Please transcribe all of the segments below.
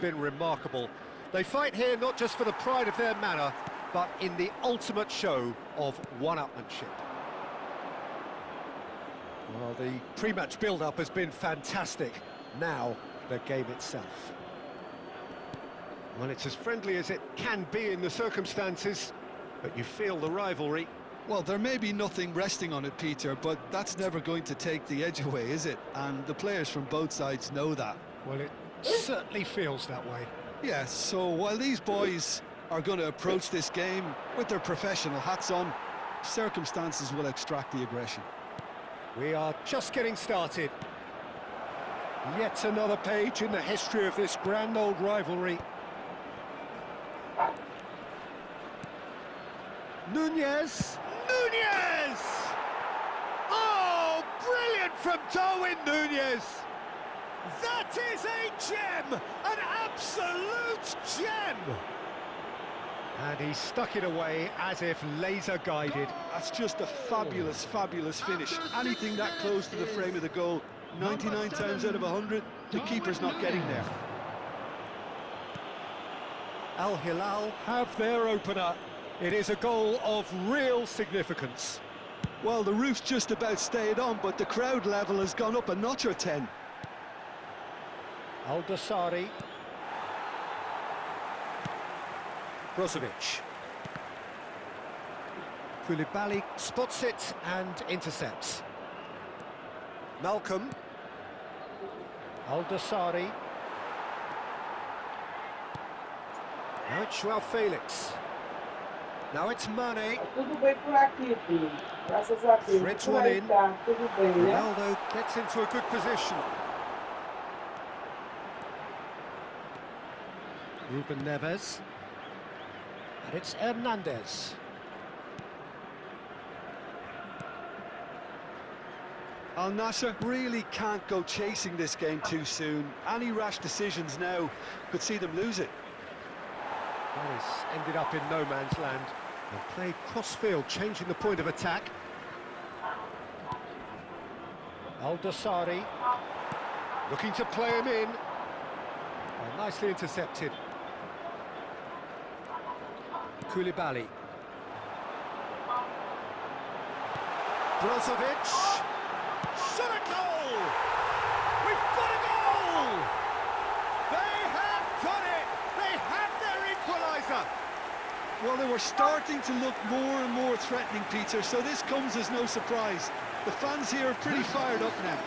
been remarkable. They fight here not just for the pride of their manner, but in the ultimate show of one-upmanship. Well, the pre-match build-up has been fantastic. Now, the game itself. Well, it's as friendly as it can be in the circumstances, but you feel the rivalry. Well, there may be nothing resting on it, Peter, but that's never going to take the edge away, is it? And the players from both sides know that. Well, it certainly feels that way. Yes, so while these boys are going to approach this game with their professional hats on, circumstances will extract the aggression. We are just getting started. Yet another page in the history of this grand old rivalry. Nunez! Nunez! Oh, brilliant from Darwin Nunez! That is a gem! An absolute gem! And he stuck it away as if laser-guided. That's just a fabulous, fabulous finish. Anything that close to the frame of the goal, 99 times out of 100, the keeper's not getting there. Al Hilal have their opener. It is a goal of real significance. Well, the roof's just about stayed on, but the crowd level has gone up a notch or 10. Al Dossari. Brozovic. Koulibaly spots it and intercepts. Malcolm. Al Dossari. Now it's João Felix. Now it's Mane. Tudo bem por aqui, filho. Graças a Deus. Threads Por one aí in. tá, tudo bem, né? Ronaldo gets into a good position. Ruben Neves. And it's Hernandez. Al Nassr really can't go chasing this game too soon. Any rash decisions now could see them lose it. Well, it's ended up in no man's land. And played cross-field, changing the point of attack. Al Dossari. Looking to play him in. Well, nicely intercepted. Koulibaly. Brozovic. Shot a goal! We've got a goal! They have done it! They have their equaliser! Well, they were starting to look more and more threatening, Peter, so this comes as no surprise. The fans here are pretty fired up now.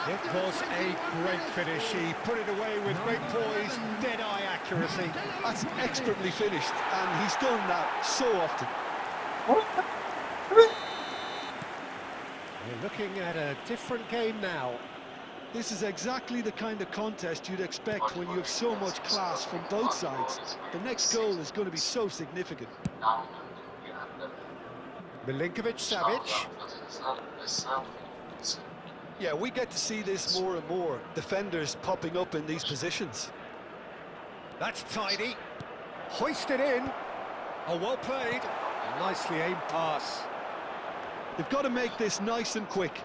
It was a great finish. He put it away with great poise, dead-eye accuracy. That's expertly finished, and he's done that so often. We're looking at a different game now. This is exactly the kind of contest you'd expect when you have so much class from both sides. The next goal is going to be so significant. Milinkovic-Savic. Yeah, we get to see this more and more. Defenders popping up in these positions. That's tidy. Hoisted in. Oh, well played. Nicely aimed pass. They've got to make this nice and quick.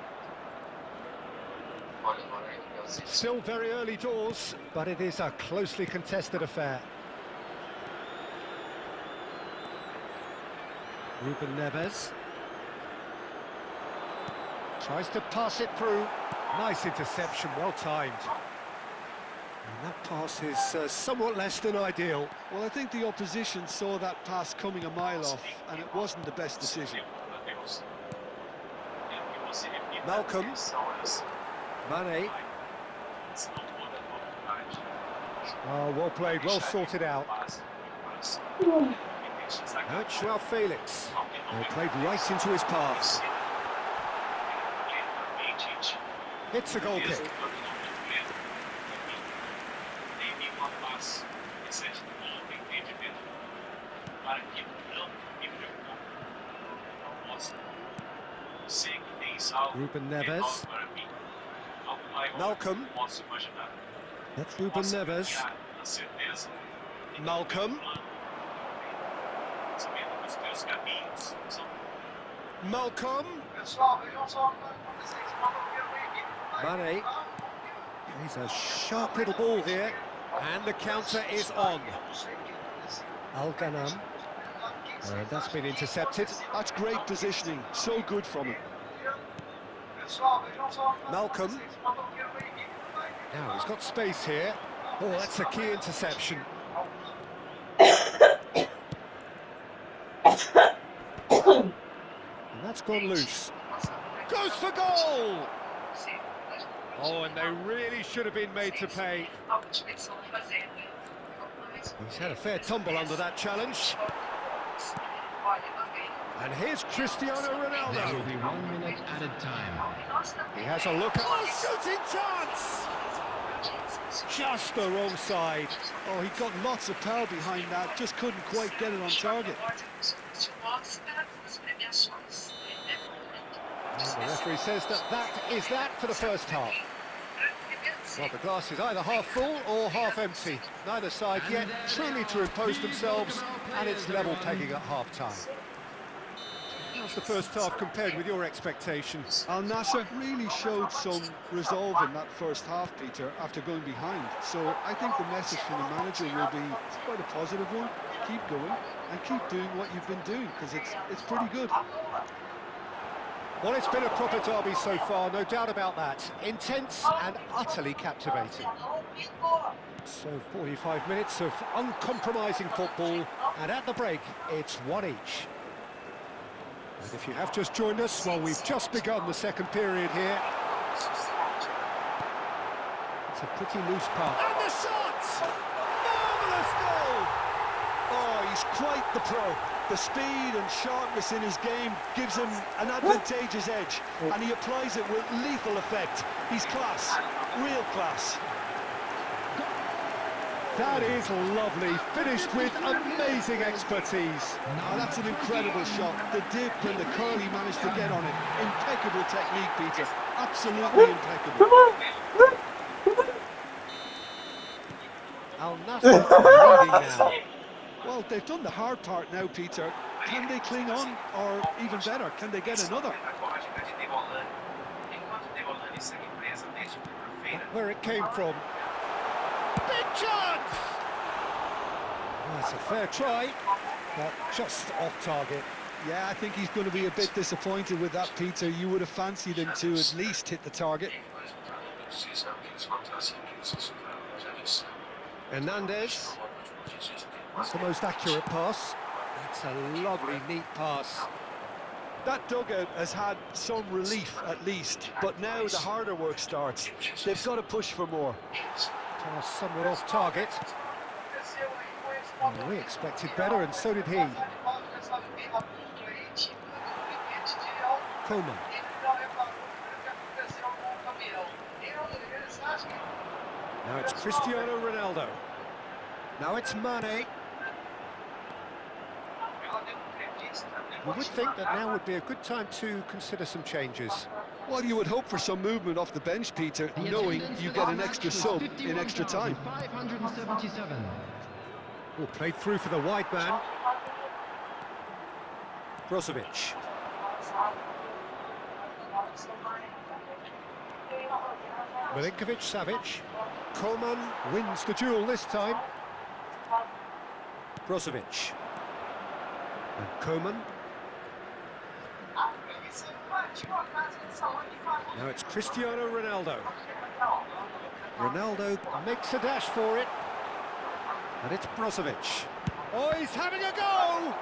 Still very early doors, but it is a closely contested affair. Ruben Neves. Tries to pass it through. Nice interception, well timed. And that pass is somewhat less than ideal. Well, I think the opposition saw that pass coming a mile off, and it wasn't the best decision. Malcolm. Mane. Oh, well played, well sorted out. Now it's João Felix. Well played right into his pass. It's a goal kick. Ruben Neves. Malcolm. That's Ruben Neves. Malcolm. Malcolm. Mane. He's a sharp little ball here. And the counter is on. Al-Ghanam. And that's been intercepted. That's great positioning, so good from him. Malcolm. Now he's got space here. Oh, that's a key interception. And that's gone loose. Goes for goal! Oh, and they really should have been made to pay. He's had a fair tumble under that challenge. And here's Cristiano Ronaldo. There will be 1 minute added time. He has a look at... Oh, shooting chance! Just the wrong side. Oh, he got lots of power behind that, just couldn't quite get it on target. And the referee says that is that for the first half. Well, the glass is either half full or half empty. Neither side yet truly to impose themselves, and it's level pegging at half-time. How's the first half compared with your expectations? Al Nassr really showed some resolve in that first half, Peter, after going behind. So I think the message from the manager will be quite a positive one. Keep going and keep doing what you've been doing, because it's pretty good. Well, it's been a proper derby so far, no doubt about that. Intense and utterly captivating. So 45 minutes of uncompromising football, and at the break, it's one each. And if you have just joined us, well, we've just begun the second period here. It's a pretty loose pass. And the shot! Marvellous goal! Oh, he's quite the pro. The speed and sharpness in his game gives him an advantageous edge, and he applies it with lethal effect. He's class, real class. That is lovely, finished with amazing expertise. Oh, that's an incredible shot. The dip and the curl he managed to get on it. Impeccable technique, Peter. Absolutely impeccable. Al Nassr leading now. Well, they've done the hard part now, Peter. Can they cling on, or even better, can they get another? Where it came from. Big chance! That's a fair try, but just off target. Yeah, I think he's going to be a bit disappointed with that, Peter. You would have fancied him to at least hit the target. Hernandez. That's the most accurate pass. That's a lovely, neat pass. That dugout has had some relief, at least, but now the harder work starts. They've got to push for more. Pass somewhat off target. Well, we expected better, and so did he. Coman. Now it's Cristiano Ronaldo. Now it's Mane. You would think that now would be a good time to consider some changes. Well, you would hope for some movement off the bench, Peter, knowing you get an extra sub in extra time. 577. Oh, played through for the wide man. Brozovic. Milinkovic-Savic. Coman wins the duel this time. Brozovic. And Coman. Now it's Cristiano Ronaldo. Ronaldo makes a dash for it. And it's Brozovic. Oh, he's having a go!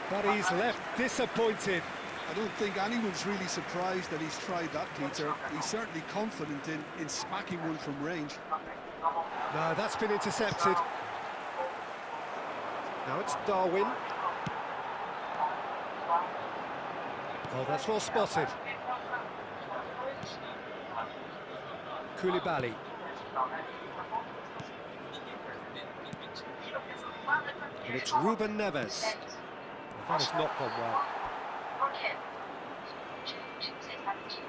But he's left disappointed. I don't think anyone's really surprised that he's tried that, Peter. He's certainly confident in smacking one from range. No, that's been intercepted. Now it's Darwin. Oh, that's well spotted. Koulibaly. And it's Ruben Neves. That has not gone well.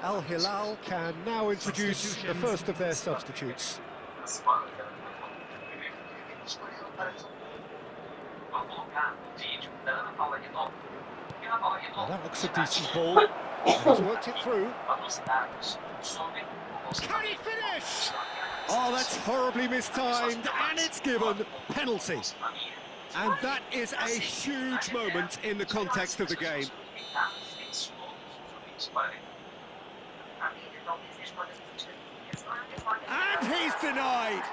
Al Hilal can now introduce the first of their substitutes. Well, that looks a decent ball. And he's worked it through. Can he finish? Oh, that's horribly mistimed, and it's given penalty. And that is a huge moment in the context of the game. And he's denied.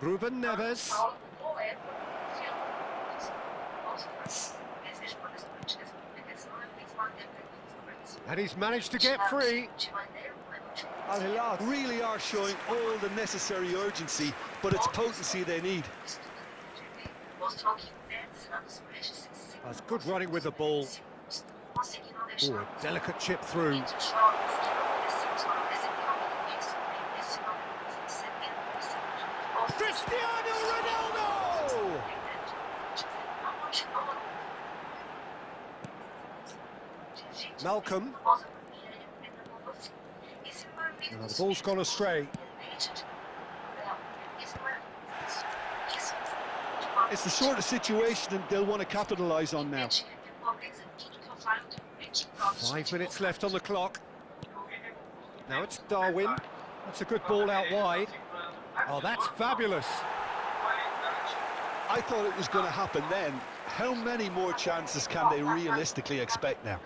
Ruben Neves. And he's managed to get free. Al Hilal really are showing all the necessary urgency, but it's potency they need. That's good running with the ball. Oh, a delicate chip through. Cristiano Ronaldo! Malcolm. Oh, the ball's gone astray. It's the sort of situation they'll want to capitalise on now. 5 minutes left on the clock. Now it's Darwin. That's a good ball out wide. Oh, that's fabulous. I thought it was going to happen then. How many more chances can they realistically expect now?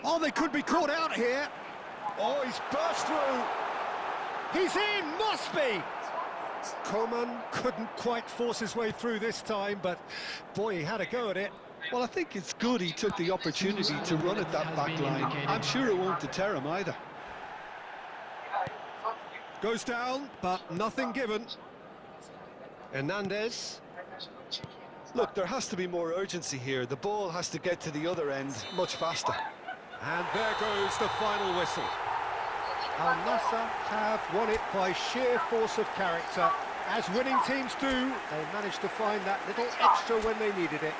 Oh, they could be caught out here. Oh, he's burst through. He's in, must be. Coman couldn't quite force his way through this time, but boy, he had a go at it. Well, I think it's good he took the opportunity to run at that back line. I'm sure it won't deter him either. Goes down, but nothing given. Hernandez. Look, there has to be more urgency here. The ball has to get to the other end much faster. And there goes the final whistle. Al Nassr have won it by sheer force of character. As winning teams do, they managed to find that little extra when they needed it.